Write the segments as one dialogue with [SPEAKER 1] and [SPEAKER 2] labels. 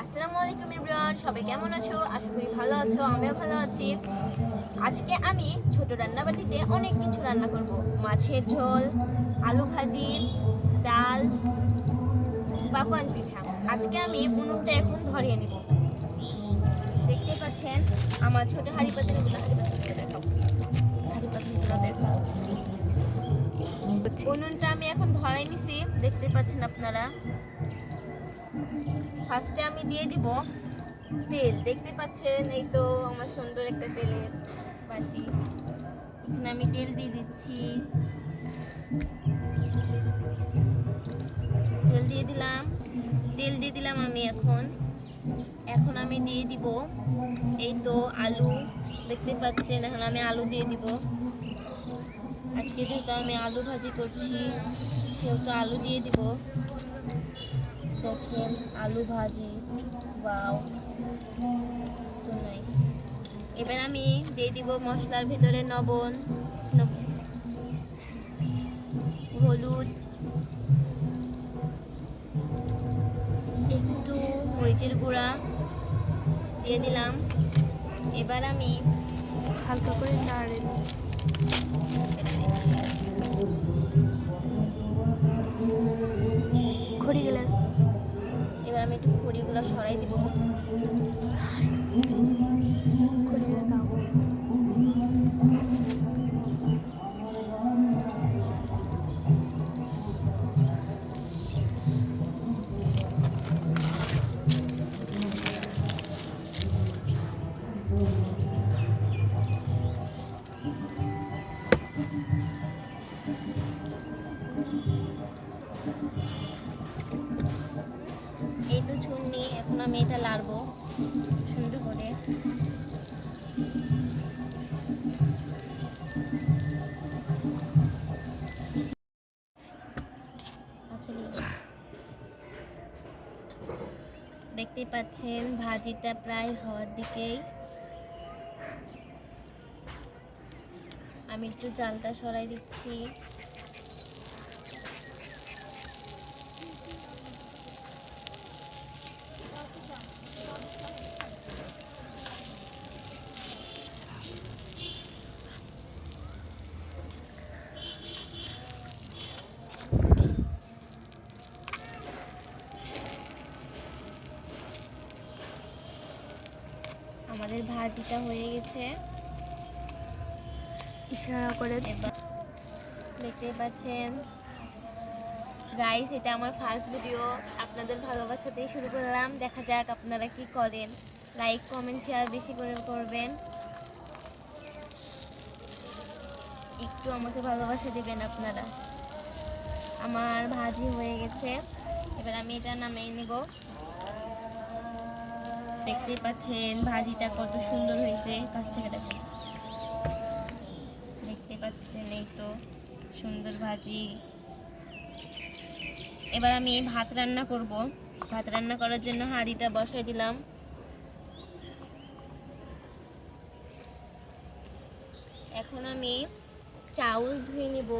[SPEAKER 1] আসসালামু আলাইকুম এভরিওয়ান, সবাই কেমন আছো? আশা করি ভালো আছো, আমিও ভালো আছি। আজকে আমি ছোট রান্নাবাটিতে অনেক কিছু রান্না করব। মাছের ঝোল, আলু ভাজি, ডাল, পাকোয়ান পিঠা। আজকে আমি উনুনটা এখন ধরিয়ে নিব। দেখতে পাচ্ছেন আমার ছোট হাঁড়ি পাতিলগুলো দেখাও। হাঁড়ি পাতিলগুলো দেখো। উনুনটা আমি এখন ধরাই নিছি, দেখতে পাচ্ছেন আপনারা। ফার্স্টে আমি দিয়ে দিব তেল। দেখতে পাচ্ছেন, এই তো আমার সুন্দর একটা তেলের বাটি। এখানে আমি তেল দিয়ে দিচ্ছি। তেল দিয়ে দিলাম আমি এখন আমি দিয়ে দিব এই তো আলু। দেখতে পাচ্ছেন, এখন আমি আলু দিয়ে দিব। আজকে যেহেতু আমি আলু ভাজি করছি, সেহেতু আলু দিয়ে দিব। দেখেন আলু ভাজি, ওয়াও, সো নাইস। এবার আমি দিয়ে দিব মশলার ভিতরে লবণ, হলুদ, একটু মরিচের গুঁড়া দিয়ে দিলাম। এবার আমি হালকা করে নাড়ে দিচ্ছি। খড়ি গেলেন, এবার আমি একটু খড়িগুলো সরাই দিব। খড়িগুলো দাও। এই তো ছুন্নি, এখন আমি এটা লাড়বো সুন্দর করে। দেখতেই পাচ্ছেন ভাজিটা প্রায় হওয়ার দিকেই। আমি একটু জালটা সরাই দিচ্ছি। আমাদের ভাজিটা হয়ে গেছে। ইশারা করে এবার দেখতে পাচ্ছেন গাইস, এটা আমার ফার্স্ট ভিডিও। আপনাদের ভালোবাসাতেই শুরু করলাম, দেখা যাক আপনারা কি করেন। লাইক, কমেন্ট, শেয়ার বেশি করে করবেন। একটু আমাকে ভালোবাসা দিবেন আপনারা। আমার ভাজি হয়ে গেছে, এবার আমি এটা নামিয়ে নেব। দেখতেই পাচ্ছেন ভাজিটা কত সুন্দর হয়েছে, কাছ থেকে দেখেন। দেখতে পাচ্ছেন, এই তো সুন্দর ভাজি। এবার আমি ভাত রান্না করব। ভাত রান্না করার জন্য হাঁড়িটা বসাই দিলাম। এখন আমি চাউল ধুয়ে নিব।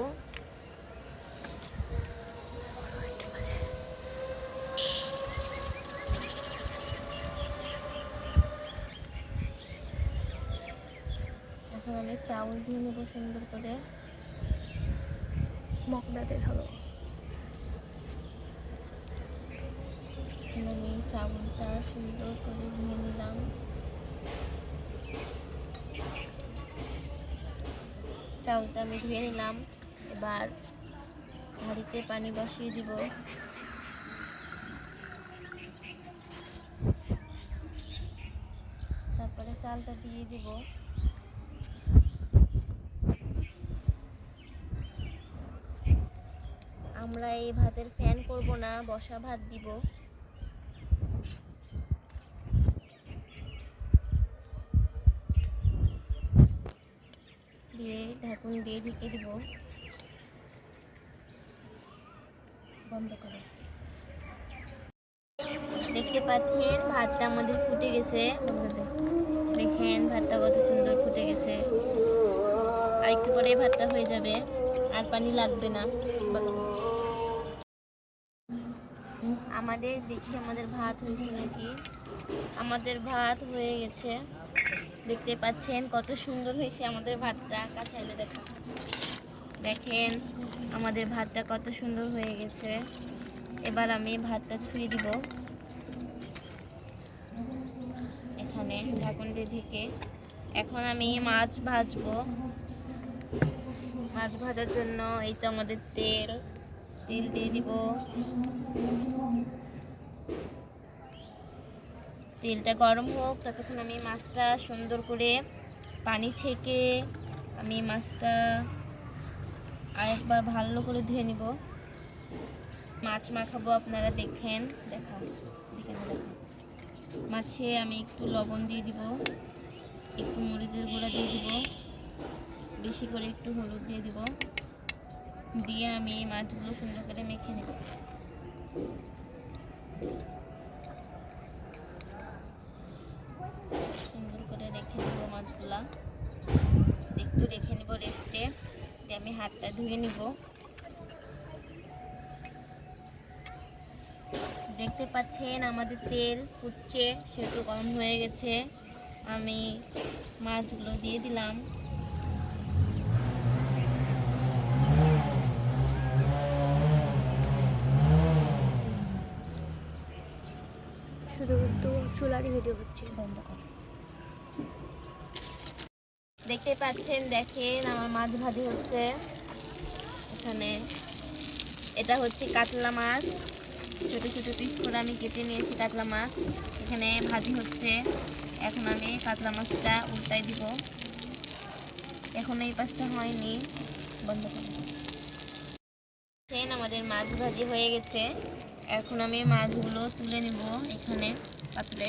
[SPEAKER 1] এখন আমি চাউল ধুয়ে নেব সুন্দর করে। মকদাতে ভালো, আমি চাউলটা সুন্দর করে ধুয়ে নিলাম। চাউলটা আমি ধুয়ে নিলাম। এবার হাঁড়িতে পানি বসিয়ে দিব। তারপরে চালটা দিয়ে দিব। আমরা এই ভাতের ফ্যান করব না, বসা ভাত দিব। দিয়ে ঢাকুন দিয়ে ঢেকে দিব, বন্ধ করে। দেখতে পাচ্ছেন ভাতটা আমাদের ফুটে গেছে। দেখেন ভাতটা কত সুন্দর ফুটে গেছে। আর একটু পরে ভাতটা হয়ে যাবে, আর পানি লাগবে না। আমাদের ভাত হয়েছে নাকি। আমাদের ভাত হয়ে গেছে, দেখতে পাচ্ছেন কত সুন্দর হয়েছে আমাদের ভাতটা। কাছে এনে দেখেন আমাদের ভাতটা কত সুন্দর হয়ে গেছে। এবার আমি ভাতটা ধুয়ে দিব এখানে ঢাকন দিয়ে ঢেকে। এখন আমি মাছ ভাজবো। মাছ ভাজার জন্য এই তো আমাদের তেল দিয়ে দিব। তেলটা গরম হোক, ততক্ষণ আমি মাছটা সুন্দর করে পানি ছেঁকে আমি মাছটা আরেকবার ভালো করে ধুয়ে নিব। মাছ মাখাবো, আপনারা দেখেন। মাছে আমি একটু লবণ দিয়ে দিব, একটু মরিচের গুঁড়া দিয়ে দিব, বেশি করে একটু হলুদ দিয়ে দিব, দিয়ে আমি মাছগুলো সুন্দর করে মেখে নেব। সুন্দর করে রেখে নেব মাছগুলা, একটু রেখে নেব রেস্টে। দিয়ে আমি হাতটা ধুয়ে নিব। দেখতে পাচ্ছেন আমাদের তেল ফুটছে, সেটা গরম হয়ে গেছে। আমি মাছগুলো দিয়ে দিলাম।
[SPEAKER 2] শুধু তো চুলারই ভিডিও হচ্ছে, বন্ধ কর।
[SPEAKER 1] দেখতে পাচ্ছেন, দেখেন আমার মাছ ভাজি হচ্ছে এখানে। এটা হচ্ছে কাতলা মাছ, ছোটো ছোটো পিস করে আমি কেটে নিয়েছি কাতলা মাছ। এখানে ভাজি হচ্ছে। এখন আমি কাতলা মাছটা উল্টাই দিব। এখন এই পাশটা হয়নি, বন্ধ করুন। আমাদের মাছ ভাজি হয়ে গেছে। এখন আমি মাছগুলো তুলে নিব এখানে পাতলে।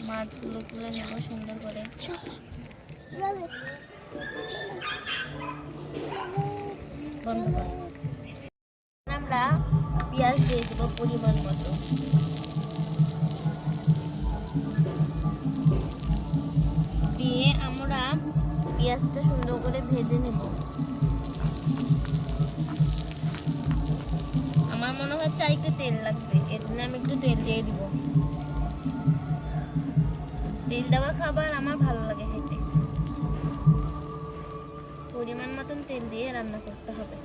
[SPEAKER 1] মাছগুলো তুলে নেব সুন্দর করে। আমরা পেঁয়াজ দিয়ে দেবো পরিমাণ মতো। দিয়ে আমরা পেঁয়াজটা সুন্দর করে ভেজে নেব। আমার মনে হচ্ছে আর একটু তেল লাগবে, এর জন্য আমি একটু তেল দিয়ে দিব। তেল দেওয়া খাবার আমার ভালো লাগে খেতে। পরিমাণ মতন তেল দিয়ে রান্না করতে হবে।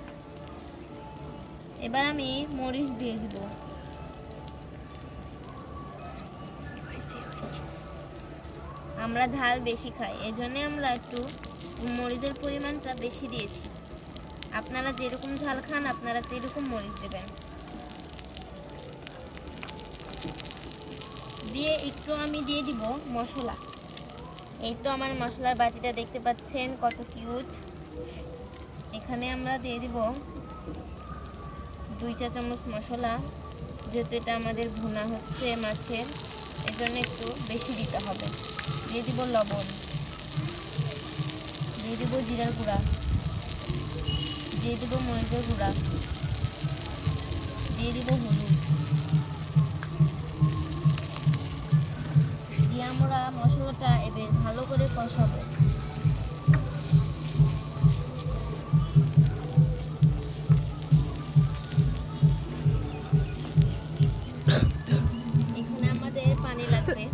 [SPEAKER 1] এবার আমি মরিচ দিয়ে দিব। আমরা ঝাল বেশি খাই, এই জন্য আমরা একটু মরিচের পরিমাণটা বেশি দিয়েছি। আপনারা যেরকম ঝাল খান আপনারা সেরকম মরিচ দেবেন। দিয়ে একটু আমি দিয়ে দিব মশলা। এই তো আমার মশলার বাটিটা দেখতে পাচ্ছেন কত কিউট। এখানে আমরা দিয়ে দিব 2 চা চামচ মশলা। যেহেতু এটা আমাদের ভুনা হচ্ছে মাছের, এর জন্য একটু বেশি দিতে হবে। দিয়ে দিব লবণ, দিয়ে দিব জিরার গুঁড়া, দিয়ে দিব মরিচের গুঁড়া, দিয়ে দিব হলুদ। দিয়ে আমরা মশলাটা এবার ভালো করে কষাবো। এখানে আমাদের পানি লাগবে।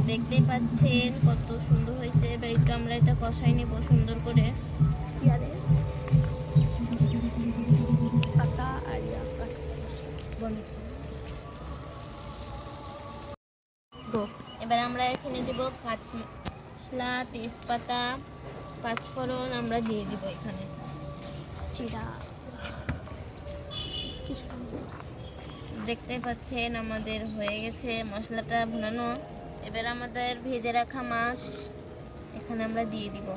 [SPEAKER 1] দেখতে পাচ্ছেন কত সুন্দর হয়েছে। এবার একটু আমরা এটা কষাই নেব সুন্দর করে। এবার আমরা এখানে দেব কাঠ মশলা, তেজপাতা, পাঁচফোড়ন আমরা দিয়ে দিব এখানে।
[SPEAKER 2] জিরা
[SPEAKER 1] দেখতে পাচ্ছেন আমাদের হয়ে গেছে মশলাটা ভুনানো। এবার আমাদের ভেজে রাখা মাছ এখানে আমরা দিয়ে দিব।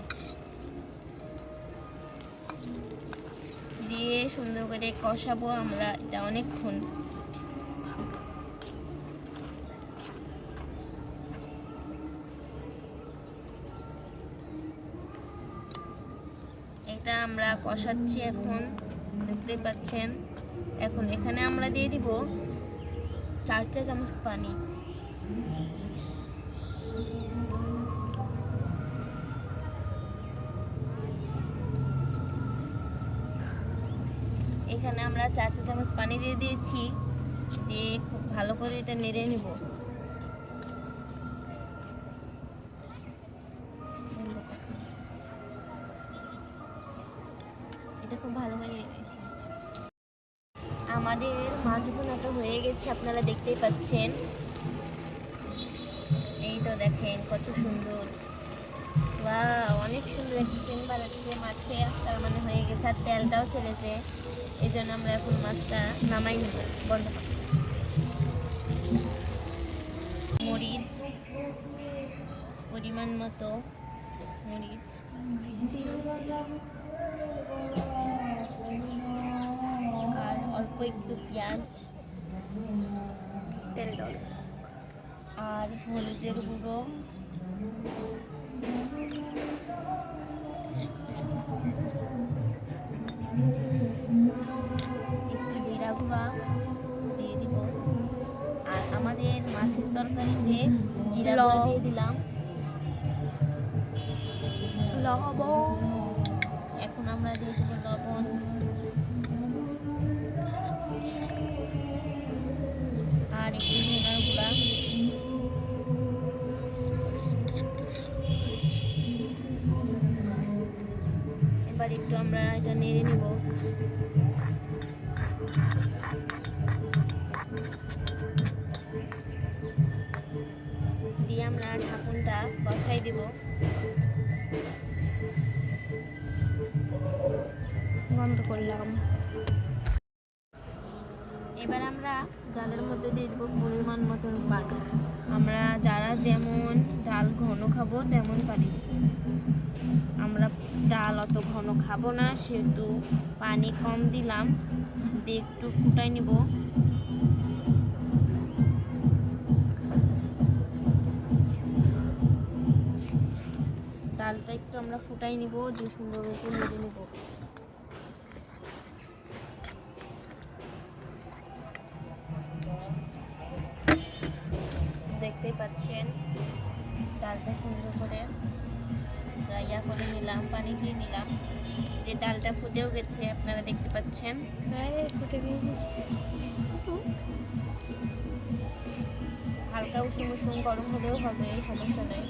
[SPEAKER 1] দিয়ে সুন্দর করে কষাবো আমরা এটা অনেকক্ষণ। এটা আমরা কষাচ্ছি এখন, দেখতে পাচ্ছেন। এখন এখানে আমরা দিয়ে দিব 4 চা চামচ পানি। এখানে আমরা 4 চা চামচ পানি দিয়ে দিয়েছি, দিয়ে খুব ভালো করে এটা নেড়ে নেব। এটা খুব ভালো করে নেড়ে নিয়েছি। আমাদের মাছ ভুনাটা হয়ে গেছে, আপনারা দেখতেই পাচ্ছেন। এই তো দেখেন কত সুন্দর, অনেক সুন্দর একটা সেন্ট বাড়াচ্ছে মাছে, তার মানে হয়ে গেছে। আর তেলটাও ছেড়েছে, এই জন্য আমরা এখন মাছটা নামাই নেব। বন্ধ করব। মরিচ পরিমাণ মতো, মরিচ আর অল্প একটু পেঁয়াজ,
[SPEAKER 2] তেল ডল,
[SPEAKER 1] আর হলুদের গুঁড়ো, একটু জিরা গুঁড়া দিয়ে দিব। আর আমাদের মাছের তরকারিতে জিরা গুঁড়া দিয়ে দিলাম।
[SPEAKER 2] লবণ,
[SPEAKER 1] এখন আমরা দিয়ে দেবো লবণ, আর একটু ধনার গুঁড়া, এবার একটু আমরা এটা নেড়ে নেব। দিয়ে আমরা ঢাকনটা বসাই দেব।
[SPEAKER 2] বন্ধ করলাম।
[SPEAKER 1] এবার আমরা ডালের মধ্যে দিয়ে দেবো পরিমাণ মতন পানি। আমরা যারা যেমন ডাল ঘন খাবো তেমন পানি দেব। আমরা ডাল অত ঘন খাবো না, সেহেতু পানি কম দিলাম, দিয়ে একটু ফুটাই নেব। ডালটা একটু আমরা ফুটাই নিব, দিয়ে সুন্দর করে নেড়ে নেব। দেখতেই পাচ্ছেন ডালটা সুন্দর করে ইয়া করে নিলাম, পানি দিয়ে নিলাম, যে ডালটা ফুটেও গেছে, আপনারা দেখতে পাচ্ছেন।
[SPEAKER 2] ফুটে গিয়েছে।
[SPEAKER 1] হালকা উষুম উষুম গরম হলেও হবে, সমস্যা নেই।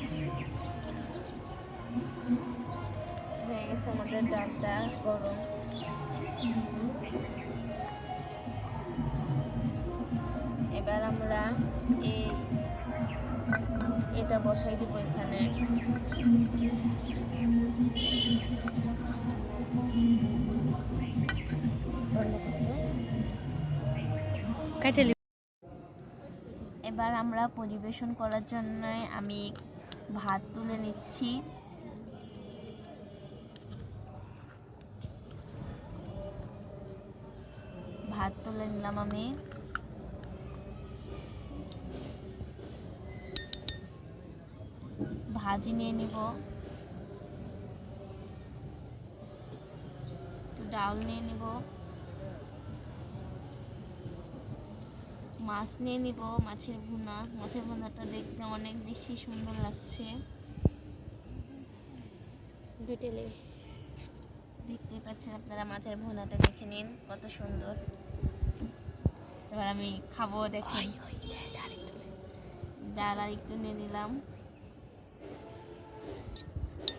[SPEAKER 1] হয়ে গেছে আমাদের ডালটা গরম। এবার আমরা এটা বসাই দিব এখানে। এবার আমরা পরিবেশন করার জন্য আমি ভাত তুলে নিচ্ছি। ভাত তুলে নিলাম আমি। ভাজি নিয়ে নিব, একটু ডাল নিয়ে নিব, মাছ নিয়ে নিব, মাছের ভুনা। মাছের ভুনাটা দেখতে অনেক বেশি সুন্দর লাগছে, দেখতে পাচ্ছেন আপনারা। মাছের ভুনাটা দেখে নিন কত সুন্দর। এবার আমি খাবো, দেখেন। ডাল আর একটু নিয়ে নিলাম,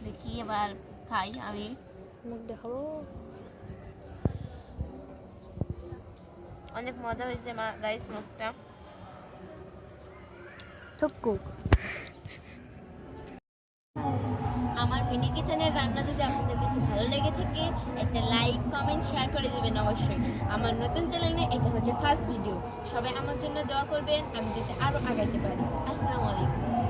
[SPEAKER 1] দেখি এবার খাই আমি।
[SPEAKER 2] মুখ দেখাবো।
[SPEAKER 1] অনেক মজা হয়েছে গাইস মাছটা। আমার মিনি কিচেনের রান্না যদি আপনাদের কাছে ভালো লেগে থাকে, একটা লাইক কমেন্ট শেয়ার করে দেবেন অবশ্যই। আমার নতুন চ্যানেলে এটা হচ্ছে ফার্স্ট ভিডিও, সবাই আমার জন্য দোয়া করবেন, আমি যাতে আরো আগাইতে পারি। আসসালামু আলাইকুম।